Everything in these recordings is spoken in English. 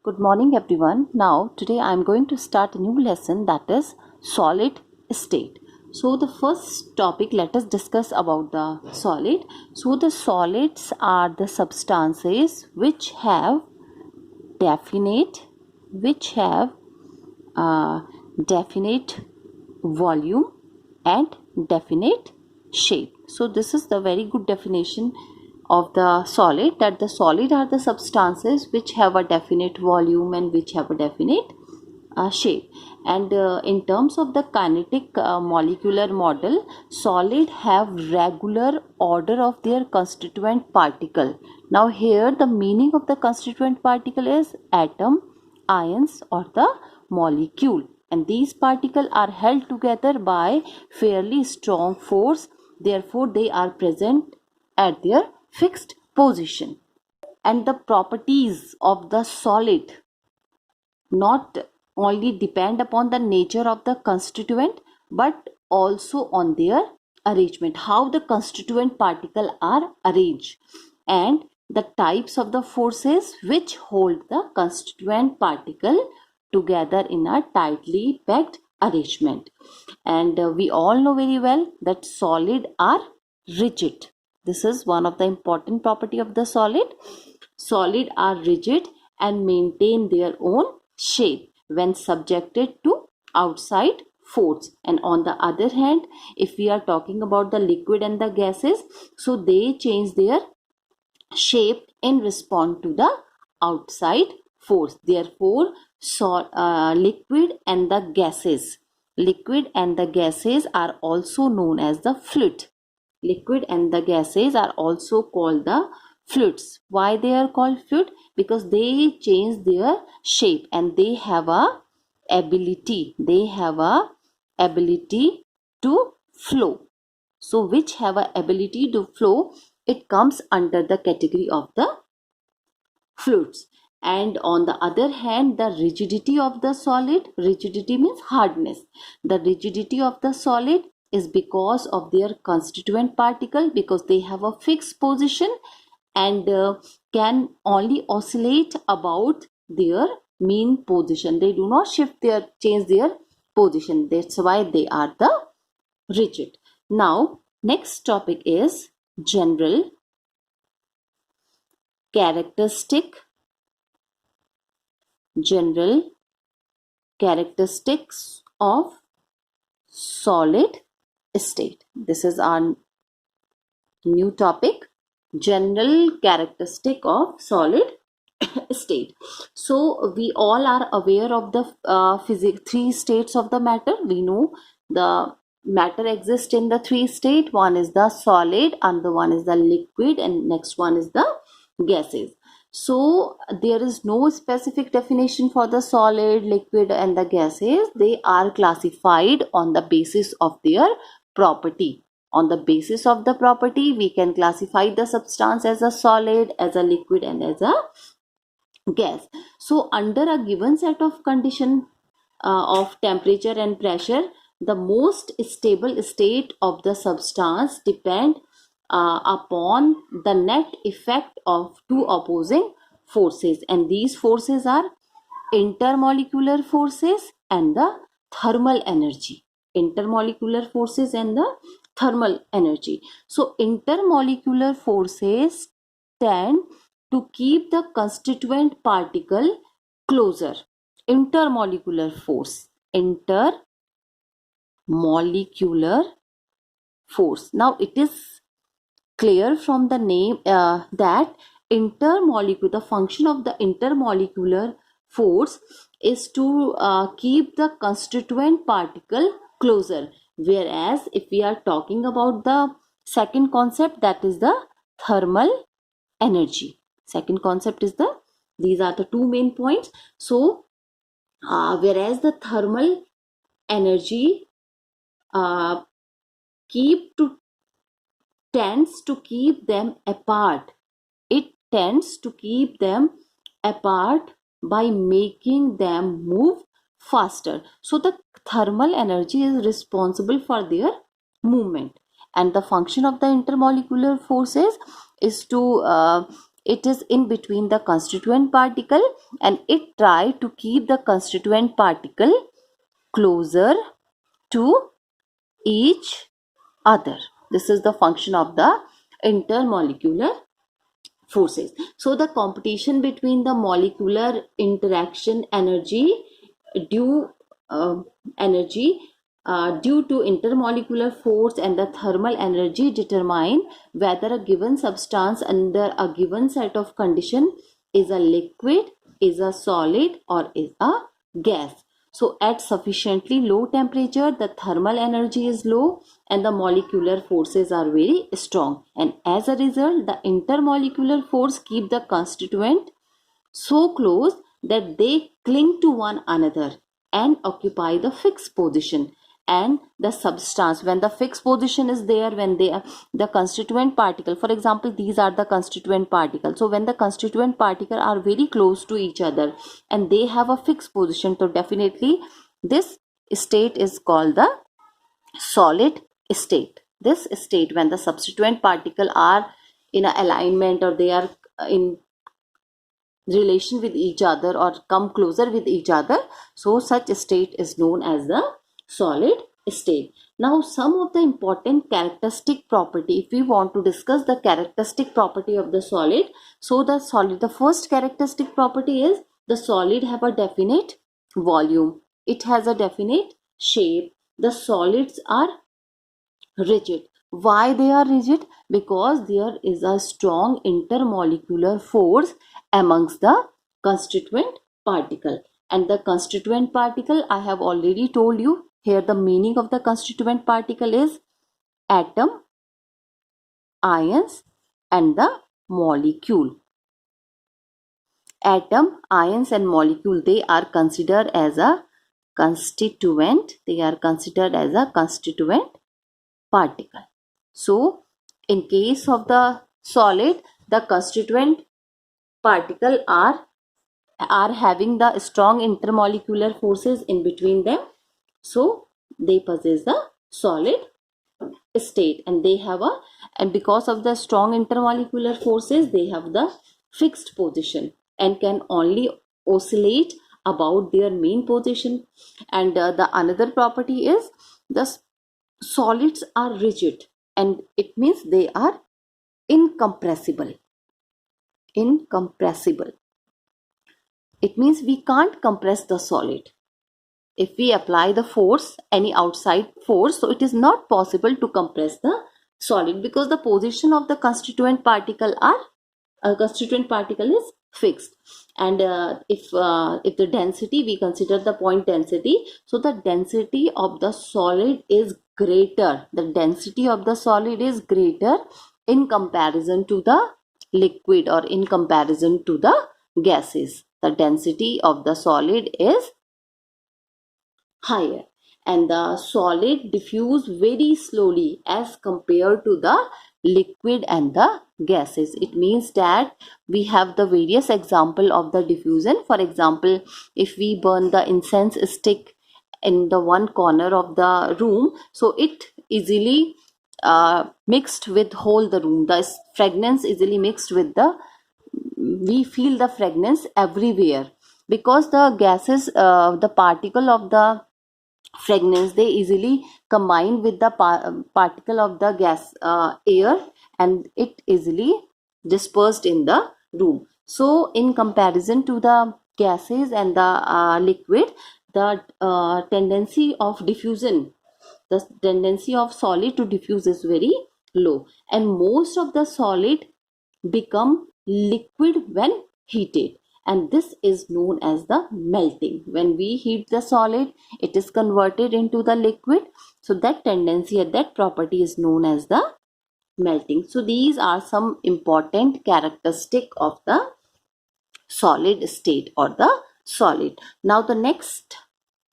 Good morning everyone. Now today I am going to start a new lesson, that is solid state. So the first topic, let us discuss about the solid. So the solids are the substances which have definite definite volume and definite shape. So this is the very good definition of the solid, that the solid are the substances which have a definite volume and which have a definite shape. And in terms of the kinetic molecular model, solid have regular order of their constituent particle. Now here the meaning of the constituent particle is atom, ions or the molecule, and these particles are held together by fairly strong force. Therefore they are present at their fixed position. And the properties of the solid not only depend upon the nature of the constituent but also on their arrangement, how the constituent particles are arranged, and the types of the forces which hold the constituent particle together in a tightly packed arrangement. And we all know very well that solid are rigid. This is one of the important property of the solid. Solid are rigid and maintain their own shape when subjected to outside force. And on the other hand, if we are talking about the liquid and the gases, so they change their shape in response to the outside force. Therefore liquid and the gases are also known as the fluid. Liquid and the gases are also called the fluids. Why they are called fluid? Because they change their shape and they have a ability to flow. So which have a ability to flow, it comes under the category of the fluids. And on the other hand, the rigidity of the solid, rigidity means hardness. The rigidity of the solid is because of their constituent particle, because they have a fixed position and can only oscillate about their mean position. They do not change their position. That's why they are the rigid. Now next topic is general characteristics of solid state. This is our new topic, general characteristic of solid state. So we all are aware of the three states of the matter. We know the matter exists in the three states. One is the solid, another one is the liquid, and next one is the gases. So there is no specific definition for the solid, liquid and the gases. They are classified on the basis of their property. On the basis of the property, we can classify the substance as a solid, as a liquid and as a gas. So under a given set of condition of temperature and pressure, the most stable state of the substance depend upon the net effect of two opposing forces, and these forces are intermolecular forces and the thermal energy. Intermolecular forces and the thermal energy. So intermolecular forces tend to keep the constituent particle closer. Intermolecular force. Now it is clear from the name that the function of the intermolecular force is to keep the constituent particle closer, whereas if we are talking about the second concept, that is the thermal energy. Second concept is these are the two main points. So whereas the thermal energy tends to keep them apart. It tends to keep them apart by making them move faster. So the thermal energy is responsible for their movement, and the function of the intermolecular forces is to it is in between the constituent particle and it try to keep the constituent particle closer to each other. This is the function of the intermolecular forces. So the competition between the molecular interaction energy due energy due to intermolecular force and the thermal energy determine whether a given substance under a given set of condition is a liquid, is a solid, or is a gas. So at sufficiently low temperature, the thermal energy is low and the molecular forces are very strong. And as a result, the intermolecular force keep the constituent so close that they cling to one another and occupy the fixed position. And the substance, when the fixed position is there, when they are the constituent particle, for example, these are the constituent particles. So when the constituent particle are very close to each other and they have a fixed position, so definitely this state is called the solid state. This state, when the substituent particle are in a alignment or they are in relation with each other or come closer with each other, so such state is known as the solid state. Now some of the important characteristic property, if we want to discuss the characteristic property of the solid, so the first characteristic property is the solid have a definite volume, it has a definite shape, the solids are rigid. Why they are rigid? Because there is a strong intermolecular force amongst the constituent particle. And the constituent particle, I have already told you here, the meaning of the constituent particle is atom, ions, and the molecule. Atom, ions, and molecule, they are considered as a constituent. They are considered as a constituent particle. So in case of the solid, the constituent particle are having the strong intermolecular forces in between them, so they possess the solid state, and they have a, and because of the strong intermolecular forces, they have the fixed position and can only oscillate about their main position. And the another property is the solids are rigid, and it means they are incompressible. Incompressible, it means we can't compress the solid. If we apply the force, any outside force, so it is not possible to compress the solid because the position of the constituent particle is fixed. And if the density, we consider the point density, so the density of the solid is greater. The density of the solid is greater in comparison to the liquid or in comparison to the gases. The density of the solid is higher, and the solid diffuse very slowly as compared to the liquid and the gases. It means that we have the various example of the diffusion. For example, if we burn the incense stick in the one corner of the room, so it easily mixed with whole the room. The fragrance easily mixed with the, we feel the fragrance everywhere because the gases, the particle of the fragrance, they easily combine with the particle of the gas air, and it easily dispersed in the room. So in comparison to the gases and the liquid, the tendency of diffusion, the tendency of solid to diffuse is very low, and most of the solid become liquid when heated, and this is known as the melting. When we heat the solid, it is converted into the liquid, so that tendency, that property is known as the melting. So these are some important characteristic of the solid state or the solid. Now the next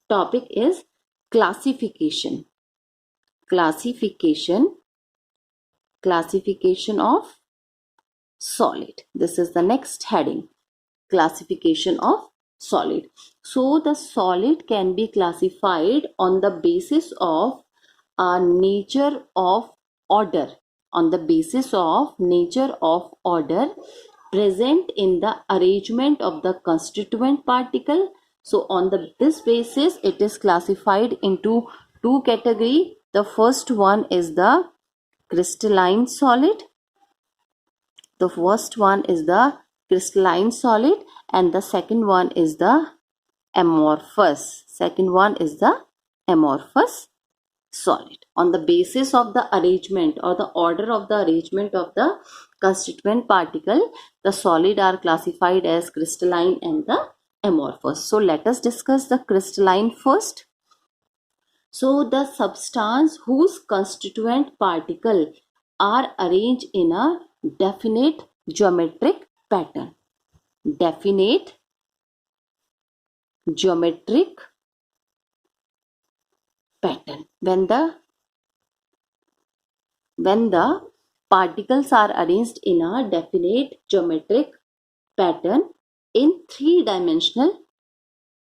topic is classification. Classification of solid. This is the next heading, classification of solid. So the solid can be classified on the basis of nature of order. On the basis of nature of order, present in the arrangement of the constituent particle. So on this basis, it is classified into two categories. The first one is the crystalline solid. The first one is the crystalline solid, and the second one is the amorphous. Second one is the amorphous solid. On the basis of the arrangement or the order of the arrangement of the constituent particle, the solid are classified as crystalline and the amorphous. So let us discuss the crystalline first. So the substance whose constituent particle are arranged in a definite geometric pattern. Definite geometric pattern. When the particles are arranged in a definite geometric pattern in three-dimensional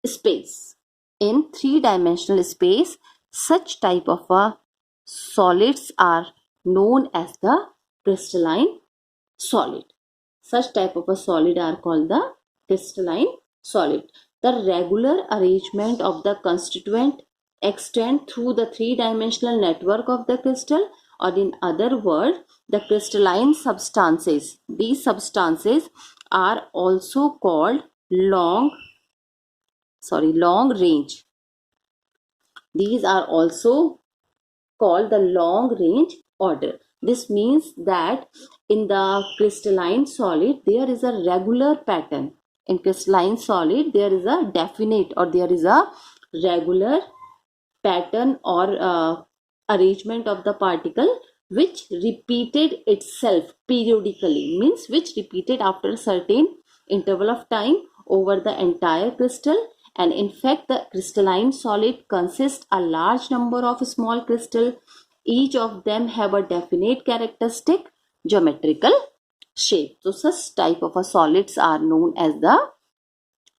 space. In three-dimensional space, such type of solids are known as the crystalline solid. Such type of a solid are called the crystalline solid. The regular arrangement of the constituent extend through the three-dimensional network of the crystal, or in other words, the crystalline substances. These substances are also called long range. These are also called the long range order. This means that in the crystalline solid there is a regular pattern. In crystalline solid there is a definite or there is a regular pattern or arrangement of the particle which repeated itself periodically, means which repeated after a certain interval of time over the entire crystal. And in fact, the crystalline solid consists a large number of small crystals. Each of them have a definite characteristic geometrical shape. So such type of a solids are known as the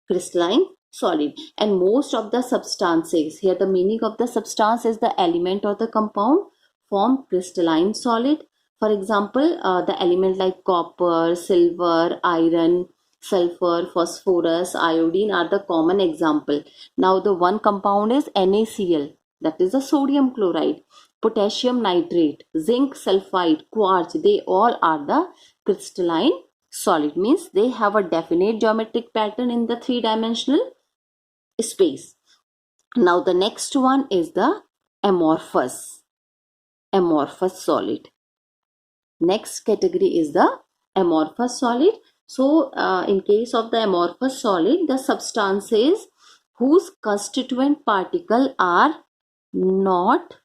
crystalline solid. And most of the substances, here the meaning of the substance is the element or the compound, form crystalline solid. For example, the element like copper, silver, iron, sulfur, phosphorus, iodine are the common example. Now the one compound is NaCl, that is the sodium chloride, potassium nitrate, zinc sulfide, quartz. They all are the crystalline solid, means they have a definite geometric pattern in the three-dimensional space. Now the next one is the amorphous solid. Next category is the amorphous solid. So in case of the amorphous solid, the substances whose constituent particle are not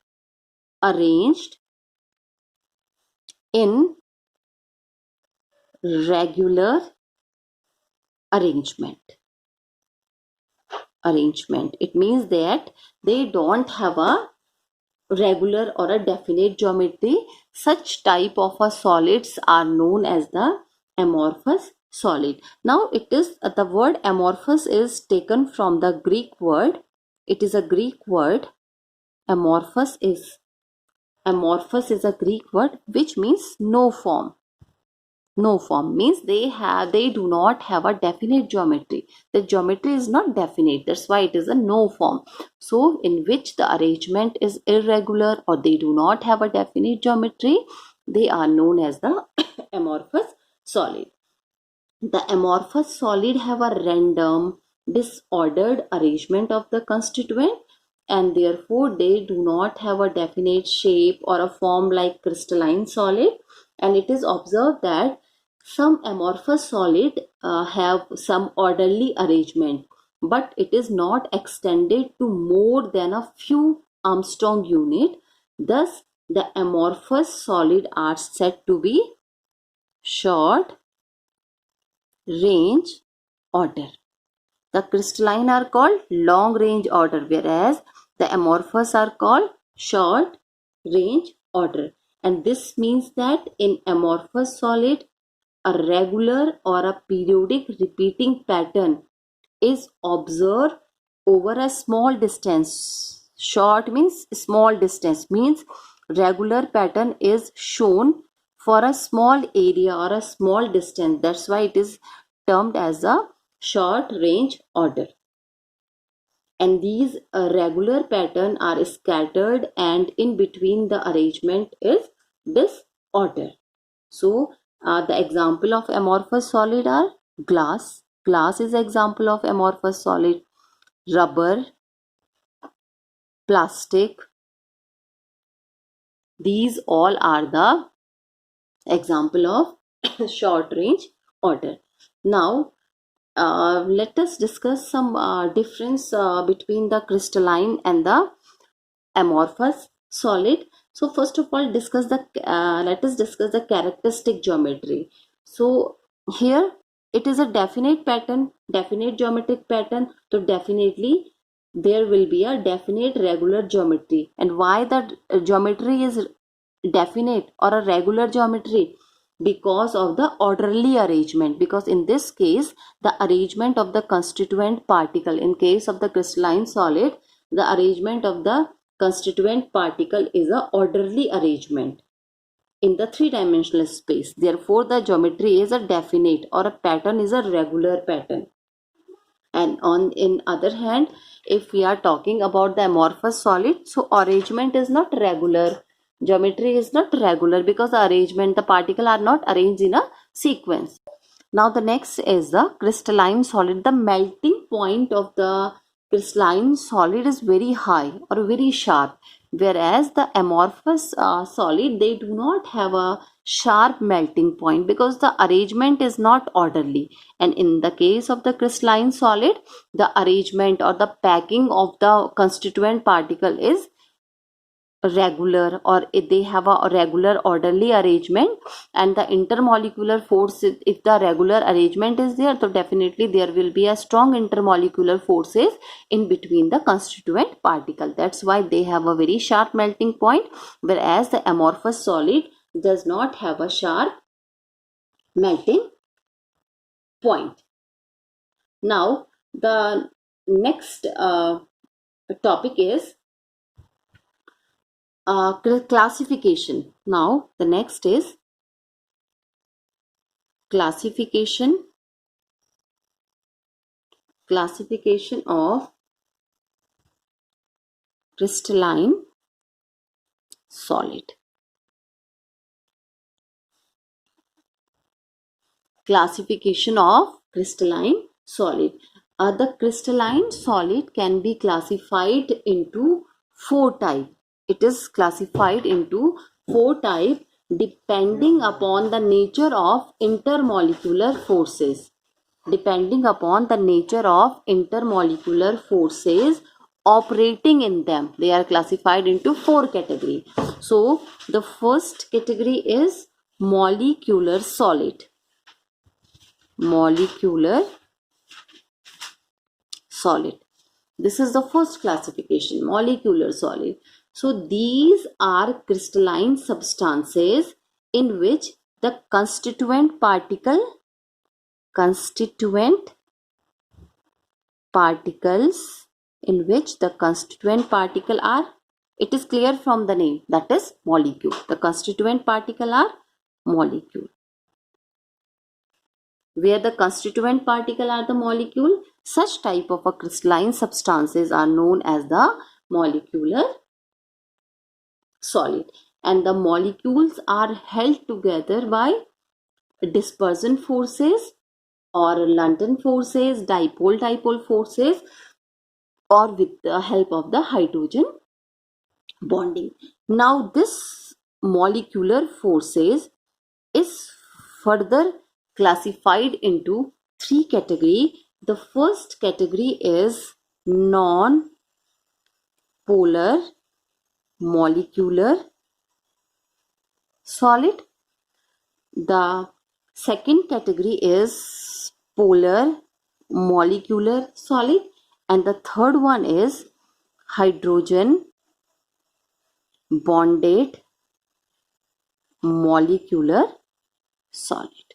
arranged in regular arrangement. It means that they don't have a regular or a definite geometry. Such type of a solids are known as the amorphous solid. Now it is the word amorphous is taken from the Greek word. It is a Greek word. Amorphous is a Greek word which means no form. No form means they do not have a definite geometry. The geometry is not definite, that's why it is a no form. So in which the arrangement is irregular or they do not have a definite geometry, they are known as the amorphous solid. The amorphous solid have a random, disordered arrangement of the constituent, and therefore they do not have a definite shape or a form like crystalline solid. And it is observed that some amorphous solid have some orderly arrangement, but it is not extended to more than a few Armstrong unit. Thus, the amorphous solid are said to be short range order. The crystalline are called long range order, whereas the amorphous are called short range order. And this means that in amorphous solid, a regular or a periodic repeating pattern is observed over a small distance. Short means small distance, means regular pattern is shown for a small area or a small distance. That's why it is termed as a short range order. And these regular pattern are scattered, and in between the arrangement is disorder. So the example of amorphous solid are glass. Glass is example of amorphous solid. Rubber, plastic, these all are the example of short range order. Now let us discuss some difference between the crystalline and the amorphous solid. So first of all, let us discuss the characteristic geometry. So here it is a definite pattern, definite geometric pattern. So definitely there will be a definite regular geometry. And why that geometry is definite or a regular geometry? Because of the orderly arrangement. Because in this case, the arrangement of the constituent particle, in case of the crystalline solid, the arrangement of the constituent particle is a orderly arrangement in the three-dimensional space. Therefore, the geometry is a definite, or a pattern is a regular pattern. And in other hand, if we are talking about the amorphous solid, so arrangement is not regular, geometry is not regular, because the arrangement, the particle are not arranged in a sequence. Now the next is the crystalline solid. The melting point of the crystalline solid is very high or very sharp, whereas the amorphous solid, they do not have a sharp melting point because the arrangement is not orderly. And in the case of the crystalline solid, the arrangement or the packing of the constituent particle is regular, or if they have a regular orderly arrangement. And the intermolecular force, if the regular arrangement is there, so definitely there will be a strong intermolecular forces in between the constituent particle. That's why they have a very sharp melting point, whereas the amorphous solid does not have a sharp melting point. Now the next topic is classification. Now the next is classification of crystalline solid. Classification of crystalline solid. The crystalline solid can be classified into 4 types. It is classified into 4 types depending upon the nature of intermolecular forces. Depending upon the nature of intermolecular forces operating in them, they are classified into 4 categories. So the first category is molecular solid. Molecular solid. This is the first classification, molecular solid. So these are crystalline substances in which the constituent particles, in which the constituent particle are, it is clear from the name, that is molecule. The constituent particle are molecule. Where the constituent particle are the molecule, such type of a crystalline substances are known as the molecular solid. And the molecules are held together by dispersion forces or London forces, dipole forces, or with the help of the hydrogen bonding. Now this molecular forces is further classified into 3 categories. The first category is non-polar molecular solid. The second category is polar molecular solid, and the third one is hydrogen bonded molecular solid.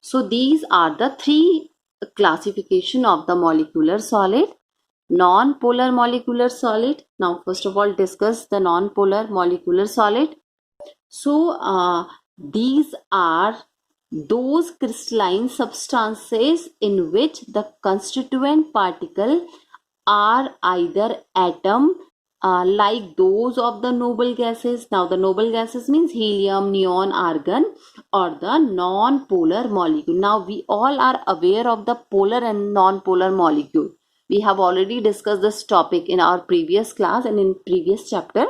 So these are the 3 classification of the molecular solid. Non-polar molecular solid. Now first of all discuss the non-polar molecular solid. So These are those crystalline substances in which the constituent particle are either atom, like those of the noble gases. Now the noble gases means helium, neon, argon, or the non-polar molecule. Now we all are aware of the polar and non-polar molecule. We have already discussed this topic in our previous class and in previous chapter.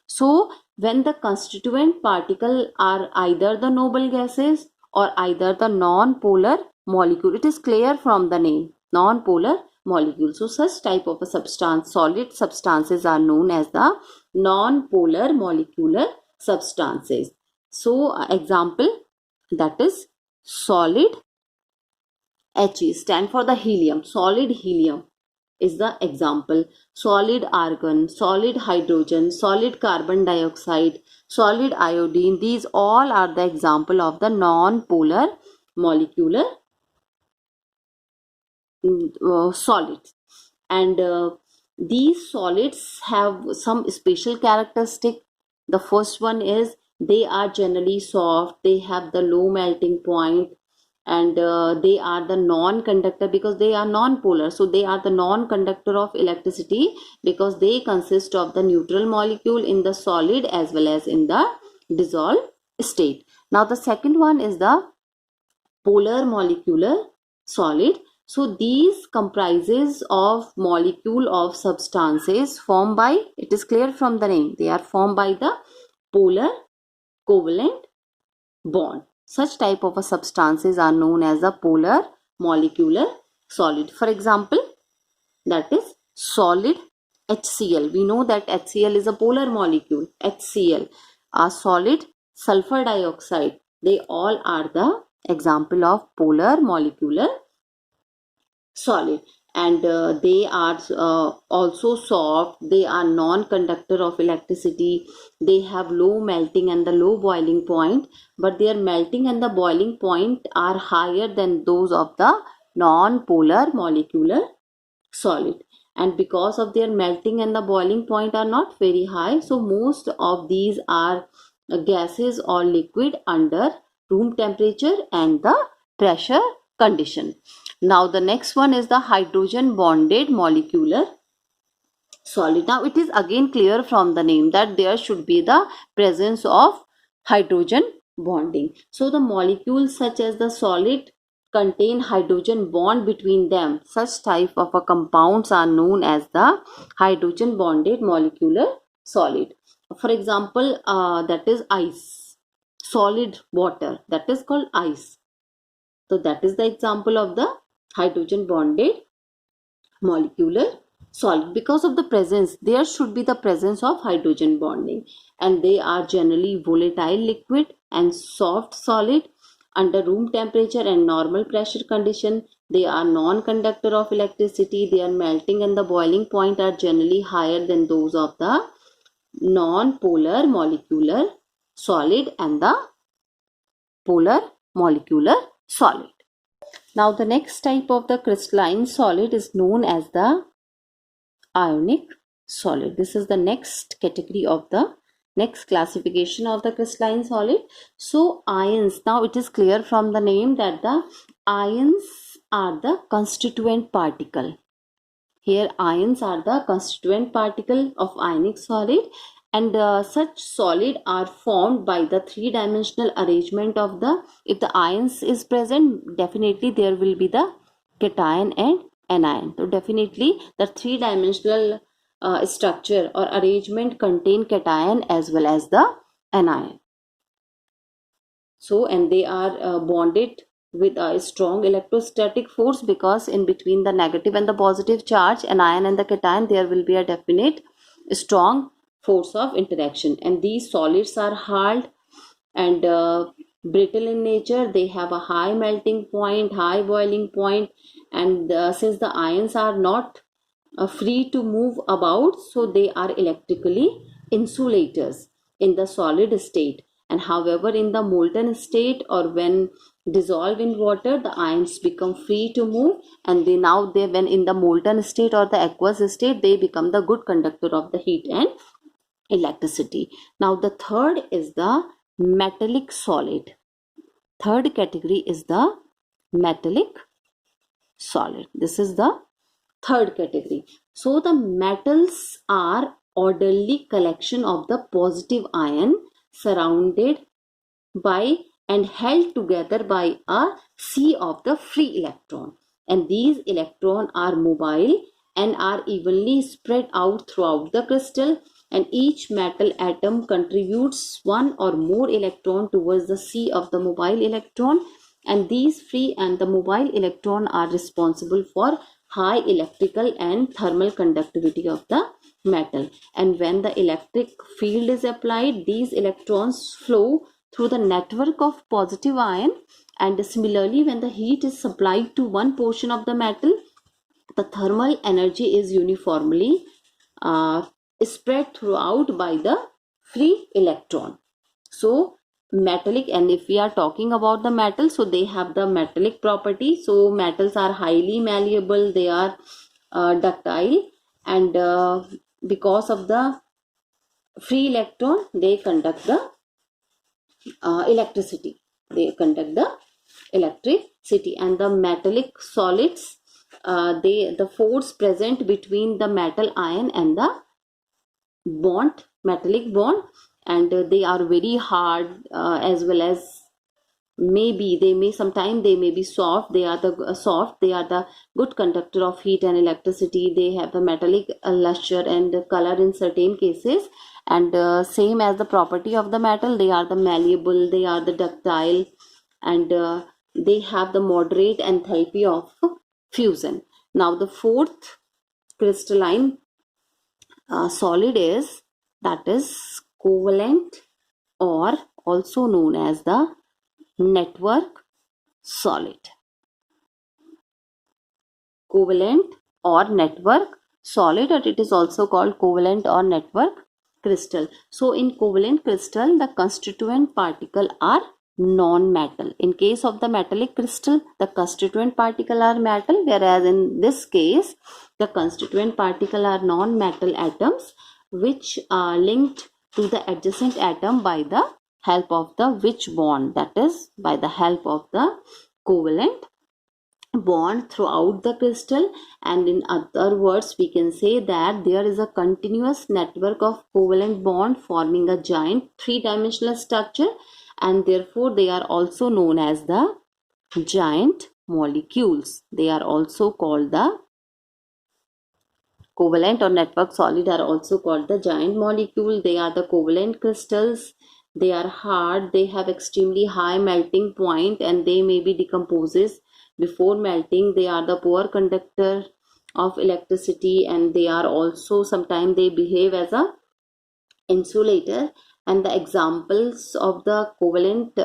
So when the constituent particle are either the noble gases or either the non-polar molecule, it is clear from the name, non-polar molecule. So such type of a substance, solid substances are known as the non-polar molecular substances. So example, that is solid He stand for the helium. Solid helium is the example. Solid argon, solid hydrogen, solid carbon dioxide, solid iodine. These all are the example of the non-polar molecular solids. And these solids have some special characteristic. The first one is they are generally soft, they have the low melting point, and they are the non-conductor because they are non-polar. So they are the non-conductor of electricity because they consist of the neutral molecule in the solid as well as in the dissolved state. Now the second one is the polar molecular solid. So these comprises of molecule of substances formed by, it is clear from the name, they are formed by the polar covalent bond. Such type of substances are known as the polar molecular solid. For example, that is solid HCl. We know that HCl is a polar molecule. HCl, a solid sulfur dioxide. They all are the example of polar molecular solid. And they are also soft, they are non-conductor of electricity, they have low melting and the low boiling point, but their melting and the boiling point are higher than those of the non-polar molecular solid. And because of their melting and the boiling point are not very high, so most of these are gases or liquid under room temperature and the pressure condition. Now the next one is the hydrogen bonded molecular solid. Now it is again clear from the name that there should be the presence of hydrogen bonding. So the molecules such as the solid contain hydrogen bond between them. Such type of a compounds are known as the hydrogen bonded molecular solid. For example, that is ice, solid water, that is called ice. So that is the example of the hydrogen bonded molecular solid. Because of the presence, there should be the presence of hydrogen bonding, and they are generally volatile liquid and soft solid under room temperature and normal pressure condition. They are non-conductor of electricity. Their melting and the boiling point are generally higher than those of the non-polar molecular solid and the polar molecular solid. Now the next type of the crystalline solid is known as the ionic solid. This is the next category of the next classification of the crystalline solid. So ions, now it is clear from the name that the ions are the constituent particle. Here ions are the constituent particle of ionic solid, and such solid are formed by the three-dimensional arrangement of the, if the ions is present, definitely there will be the cation and anion. So definitely the three-dimensional structure or arrangement contain cation as well as the anion. So, and they are bonded with a strong electrostatic force, because in between the negative and the positive charge, anion and the cation, there will be a definite strong force of interaction. And these solids are hard and brittle in nature. They have a high melting point, high boiling point, and since the ions are not free to move about, so they are electrically insulators in the solid state. And however, in the molten state or when dissolved in water, the ions become free to move, and they when in the molten state or the aqueous state, they become the good conductor of the heat and electricity. Now the third is the metallic solid. Third category is the metallic solid. This is the third category. So the metals are orderly collection of the positive ion surrounded by and held together by a sea of the free electron, and these electrons are mobile and are evenly spread out throughout the crystal, and each metal atom contributes one or more electron towards the sea of the mobile electron, and these free and the mobile electron are responsible for high electrical and thermal conductivity of the metal. And when the electric field is applied, these electrons flow through the network of positive ion, and similarly when the heat is supplied to one portion of the metal, the thermal energy is uniformly uh, spread throughout by the free electron. So metallic, and if we are talking about the metal, so they have the metallic property. So metals are highly malleable, they are ductile, and because of the free electron they conduct the electricity. They conduct the electricity. And the metallic solids, the force present between the metal ion and the bond, metallic bond, and they are very hard, as well as maybe they may sometimes they may be soft. They are the soft, they are the good conductor of heat and electricity. They have the metallic luster and color in certain cases, and same as the property of the metal, they are the malleable, they are the ductile, and they have the moderate enthalpy of fusion. Now the fourth crystalline solid is, that is covalent, or also known as the network solid. Covalent or network solid, or it is also called covalent or network crystal. So in covalent crystal, the constituent particle are non-metal. In case of the metallic crystal, the constituent particle are metal, whereas in this case the constituent particle are non-metal atoms which are linked to the adjacent atom by the help of the which bond, that is by the help of the covalent bond throughout the crystal. And in other words, we can say that there is a continuous network of covalent bond forming a giant three-dimensional structure, and therefore they are also known as the giant molecules. They are also called the covalent or network solid, are also called the giant molecule. They are the covalent crystals. They are hard, they have extremely high melting point, and they may be decomposes before melting. They are the poor conductor of electricity, and they are also sometimes they behave as a insulator. And the examples of the covalent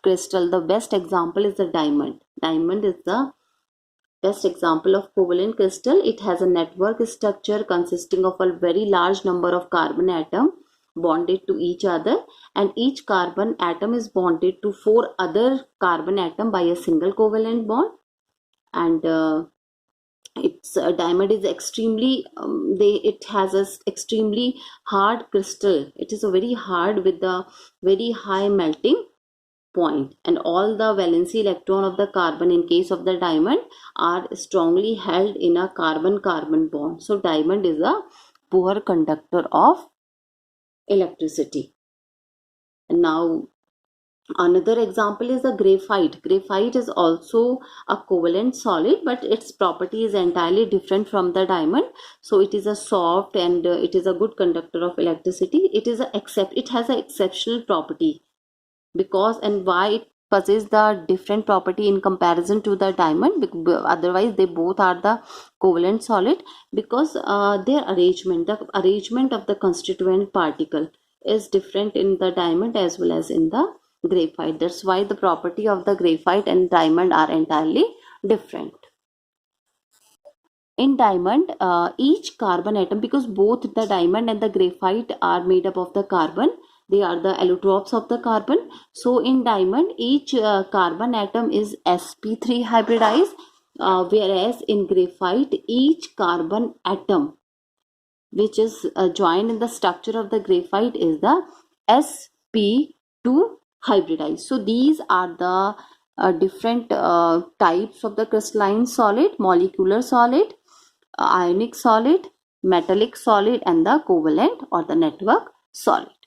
crystal, the best example is the diamond. Diamond is the best example of covalent crystal. It has a network structure consisting of a very large number of carbon atom bonded to each other, and each carbon atom is bonded to 4 other carbon atom by a single covalent bond. And its diamond is extremely it has a extremely hard crystal. It is a very hard with the very high melting point, and all the valency electron of the carbon in case of the diamond are strongly held in a carbon-carbon bond. So diamond is a poor conductor of electricity. And now another example is the graphite. Graphite is also a covalent solid, but its property is entirely different from the diamond. So it is a soft, and it is a good conductor of electricity. It has an exceptional property. Because, and why it possesses the different property in comparison to the diamond, otherwise they both are the covalent solid, because their arrangement, the arrangement of the constituent particle is different in the diamond as well as in the graphite. That's why the property of the graphite and diamond are entirely different. In diamond, each carbon atom, because both the diamond and the graphite are made up of the carbon, they are the allotropes of the carbon. So in diamond, each carbon atom is sp3 hybridized, whereas in graphite each carbon atom which is joined in the structure of the graphite is the sp to hybridize. So these are the different types of the crystalline solid: molecular solid, ionic solid, metallic solid, and the covalent or the network solid.